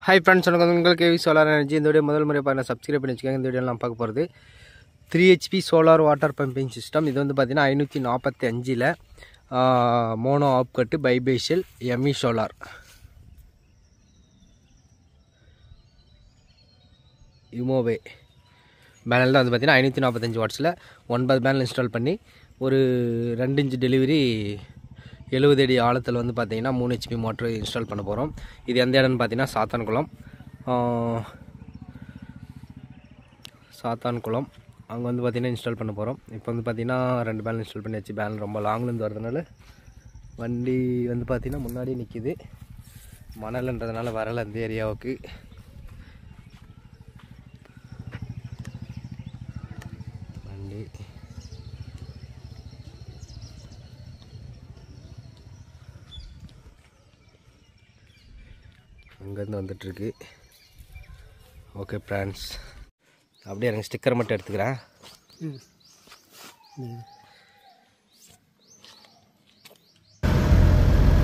Hi friends, உங்களுக்கு solar energy இந்த video முதல் முறை பாருங்க சப்ஸ்கிரைப் பண்ணி வச்சுக்கோங்க. இந்த வீடியோல நான் பார்க்க போகிறது 3 HP solar water pumping system. இது வந்து பார்த்தீங்கன்னா 545ல் மோனோ ஆப் கட்டு பைபேஷியல் எம்இ சோலார். யுமோவே பேனல் தான் வந்து பார்த்தீங்கன்னா 545 வாட்ஸில் 9 பேனல் இன்ஸ்டால் பண்ணி ஒரு 2 இன்ச் டெலிவரி 70 அடி ஆழத்தில் வந்து பார்த்தீங்கன்னா 3 HP மோட்ரு இன்ஸ்டால் பண்ண போகிறோம். இது எந்த இடம்னு பார்த்தீங்கன்னா சாத்தான்குளம் அங்கே வந்து பார்த்தீங்கன்னா இன்ஸ்டால் பண்ண போகிறோம். இப்போ வந்து பார்த்தீங்கன்னா 2 பேனல் இன்ஸ்டால் பண்ணியாச்சு. பேனல் ரொம்ப லாங்லேருந்து வரதுனால வண்டி வந்து பார்த்தீங்கன்னா முன்னாடி நிற்கிது. மணல்ன்றதுனால வரலை அந்த ஏரியாவுக்கு. வண்டி அங்கேருந்து வந்துட்டுருக்கு. ஓகே ஃப்ரெண்ட்ஸ், அப்படியே எனக்கு ஸ்டிக்கர் மட்டும் எடுத்துக்கிறேன்.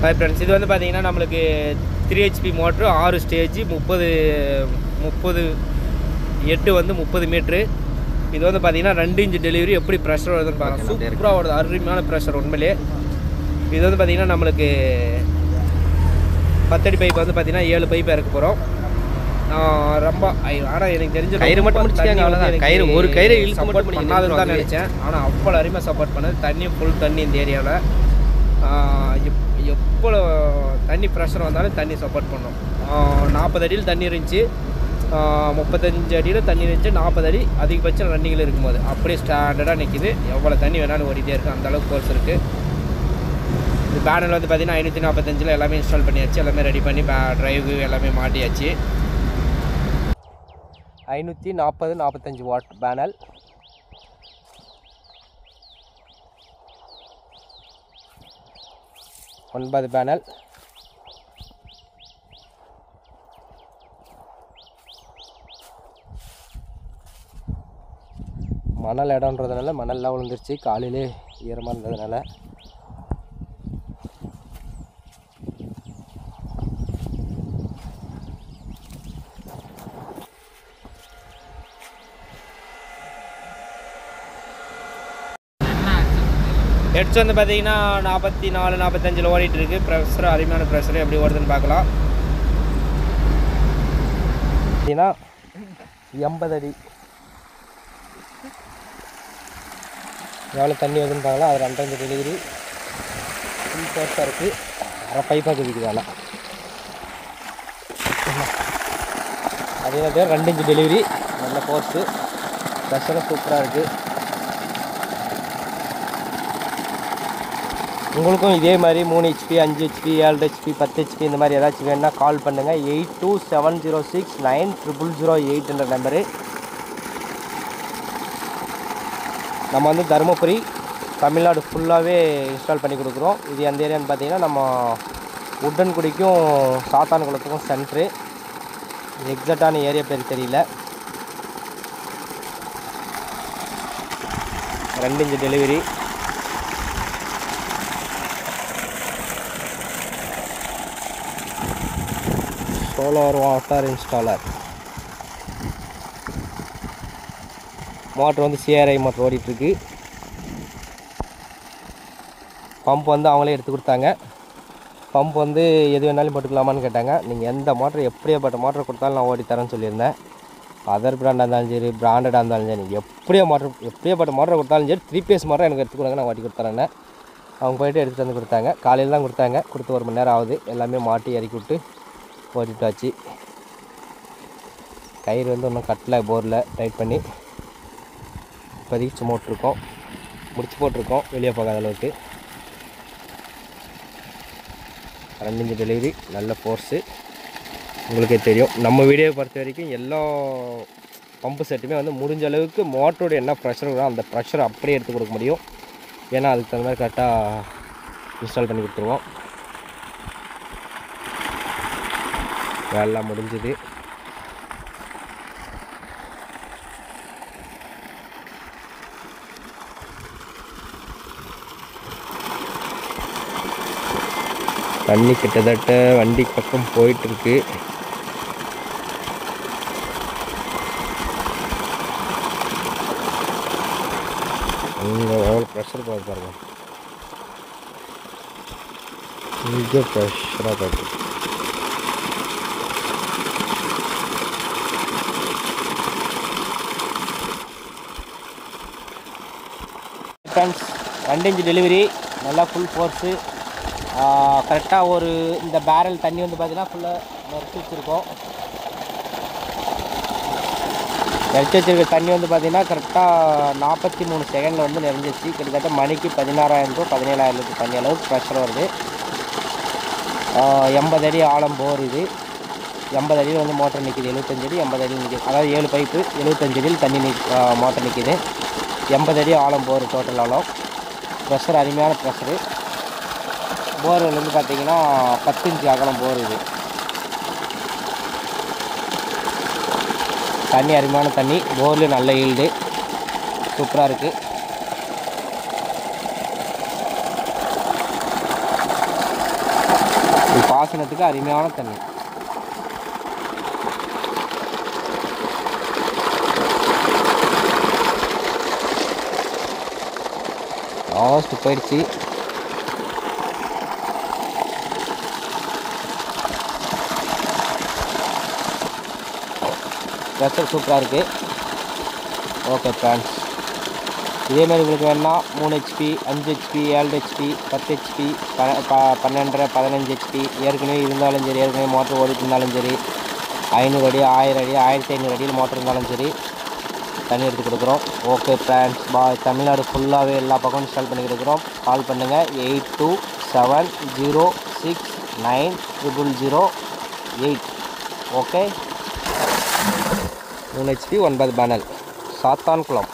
ஹாய் ஃப்ரெண்ட்ஸ், இது வந்து பார்த்தீங்கன்னா நம்மளுக்கு 3 HP மோட்ரு 6 ஸ்டேஜ் 8 வந்து 30 மீட்ரு. இது வந்து பார்த்தீங்கன்னா 2 இன்ச் டெலிவரி. எப்படி ப்ரெஷர் வருதுன்னு பாருங்கள். சூப்பராக வருது, அருமையான ப்ரெஷர் உண்மையிலே. இது வந்து பார்த்தீங்கன்னா நம்மளுக்கு 10 அடி பைப் வந்து பார்த்தீங்கன்னா 7 பைப் இறக்க போகிறோம். ரொம்ப ஆனால் எனக்கு தெரிஞ்ச கயிறு மட்டும் முடிச்சுக்காங்க, அவ்வளோதான். கயிறு ஒரு கயிறு இழுக்க மட்டும் பண்ணாதுன்னு தான் நினச்சேன். ஆனால் அவ்வளோ அருமையாக சப்போர்ட் பண்ணது. தண்ணி ஃபுல் தண்ணி இந்த ஏரியாவில். எவ்வளோ தண்ணி ப்ரெஷர் வந்தாலும் தண்ணி சப்போர்ட் பண்ணோம். 40 அடியில் தண்ணி இருந்துச்சு, 35 அடியில் தண்ணி இருந்துச்சு, 40 அடி அதிகபட்சம் ரன்னிங்கில் இருக்கும்போது அப்படியே ஸ்டாண்டர்டாக நிற்கிது. எவ்வளோ தண்ணி வேணாலும் ஓடிட்டே இருக்குது, அந்தளவுக்கு கோர்ஸ் இருக்குது. இந்த பேனல் வந்து பார்த்திங்கன்னா 545ல் எல்லாமே இன்ஸ்டால் பண்ணியாச்சு. எல்லாமே ரெடி பண்ணி ட்ரைவு எல்லாமே மாட்டியாச்சு. 540-45 வாட் பேனல். ஒன்பது பேனல். மணல் இடம்ன்றதுனால மணல்லாம் விழுந்துருச்சு. காலையிலே ஈரமாக இருந்ததுனால ஹெட்ஸ் வந்து பார்த்தீங்கன்னா 44-45 ஓடிட்டு இருக்கு. ப்ரெஷர் அருமையான ப்ரெஷர் எப்படி ஓடுதுன்னு பார்க்கலாம். பார்த்தீங்கன்னா 80 அடி எவ்வளோ தண்ணி வருதுன்னு பார்க்கலாம். அது 2 டெலிவரி ஃபுல் ஃபோர்ஸாக இருக்குது. அரை பைப்பாக குதிக்குது. ஆனால் அதே மாதிரி 2 இன்ச் டெலிவரி, நல்ல ஃபோர்ஸு, ப்ரெஷரும் சூப்பராக இருக்குது. உங்களுக்கும் இதே மாதிரி 3 HP 5 HP 7 HP 10 HP இந்த மாதிரி ஏதாச்சும் வேணுன்னா கால் பண்ணுங்கள். 8270690008 என்ற நம்பரு. நம்ம வந்து தருமபுரி தமிழ்நாடு ஃபுல்லாகவே இன்ஸ்டால் பண்ணி கொடுக்குறோம். இது எந்த ஏரியான்னு பார்த்தீங்கன்னா நம்ம உடன்குடிக்கும் சாத்தான்குளத்துக்கும் சென்ட்ரு. எக்ஸாக்டான ஏரியா பேர் தெரியல. 2 inch delivery. Solar water installer. Motor வந்து CRI மோட்ரு ஓடிட்டுருக்கு. பம்ப் வந்து அவங்களே எடுத்து கொடுத்தாங்க. பம்ப் வந்து எது வேணாலும் போட்டுக்கலாமான்னு கேட்டாங்க. நீங்கள் எந்த மோட்ரு எப்படியாப்பட்ட மோட்ரு கொடுத்தாலும் நான் ஓடி தரேன்னு சொல்லியிருந்தேன். அதர் பிராண்டாக இருந்தாலும் சரி, பிராண்டடாக இருந்தாலும் சரி, எப்படியாப்பட்ட மோட்ரு கொடுத்தாலும் சரி 3 பேஸ் மோட்ரு எனக்கு எடுத்து கொடுங்க, நான் ஓட்டி கொடுத்துறேன்னு. அவங்க போய்ட்டு எடுத்துகிட்டு வந்து கொடுத்தாங்க. காலையில் தான் கொடுத்தாங்க. கொடுத்து 1 மணி நேரம் ஆகுது. எல்லாமே மாட்டி இறக்கி விட்டு ஓட்டிட்டாச்சு. கயிறு வந்து ஒன்றும் கட்டலை, போரில் டைட் பண்ணி இப்போதைக்கு சும்மா விட்ருக்கோம். முடிச்சு போட்டிருக்கோம் வெளியே போகாத அளவுக்கு. 2 இன்ச் டெலிவரி, நல்ல ஃபோர்ஸு. உங்களுக்கே தெரியும், நம்ம வீடியோவை பொறுத்த வரைக்கும் எல்லா பம்பு செட்டுமே வந்து முடிஞ்ச அளவுக்கு மோட்டரோட என்ன ப்ரெஷர் வரும் அந்த ப்ரெஷரை அப்படியே எடுத்து கொடுக்க முடியும். ஏன்னா அதுக்கு தகுந்த மாதிரி கரெக்டாக இன்ஸ்டால் பண்ணி கொடுத்துருவோம். வேலைலாம் முடிஞ்சுது. தண்ணி கிட்டத்தட்ட வண்டி பக்கம் போயிட்டுருக்கு. இங்கே எவ்வளோ ப்ரெஷர் பாருங்க, இங்கே ப்ரெஷராக பார்த்து ஃப்ரெண்ட்ஸ். 2 இன்ச் டெலிவரி, நல்லா ஃபுல் ஃபோர்ஸு. கரெக்டாக ஒரு இந்த பேரல் தண்ணி வந்து பார்த்திங்கன்னா ஃபுல்லாக நிறச்சி வச்சுருக்கோம். நிறச்சி வச்சுருக்க தண்ணி வந்து பார்த்திங்கன்னா கரெக்டாக 43 செகண்டில் வந்து நிறைஞ்சிச்சு. கிட்டத்தட்ட மணிக்கு 16,000 to 17,000 லிட்டர் தண்ணி அளவுக்கு ப்ரெஷர் வருது. 80 அடி ஆழம் போர் இது. 80 அடியில் வந்து மோட்டர் நிற்கிது. 75 அடி 80 அடி நிற்கிது. அதாவது 7 பைப்பு 75 அடியில் தண்ணி மோட்டர் நிற்கிது. 80 அடி ஆழம் போர் டோட்டல் ஆழம். ப்ரெஷர் அருமையான ப்ரெஷரு. போர்வெல் வந்து பார்த்திங்கன்னா 10 இன்ச்சு அகலம் போர் இது. தண்ணி அருமையான தண்ணி, போர்லேயும் நல்ல ஈல்டு, சூப்பராக இருக்குது. இது பாசனத்துக்கு அருமையான தண்ணி. லாஸ்ட் போயிடுச்சு. ப்ரெஷர் சூப்பராக இருக்குது. ஓகே ஃப்ரெண்ட்ஸ், இதேமாதிரி உங்களுக்கு வேணுன்னா 3 HP, 5 HP, 7 HP, 10 HP, 12, 15 HP ஏற்கனவே இருந்தாலும் சரி, ஏற்கனவே மோட்டர் ஓடிட்டு இருந்தாலும் சரி, 500 அடி 1000 அடி 1500 அடியில் மோட்டர் இருந்தாலும் சரி தண்ணி எடுத்து கொடுக்குறோம். ஓகே ஃப்ரெண்ட்ஸ், தமிழ்நாடு ஃபுல்லாகவே எல்லா பக்கமும் இன்ஸ்டால் பண்ணி கொடுக்குறோம். கால் பண்ணுங்கள் 8270690008. Okay, 3 HP 9 panel, Sathankulam.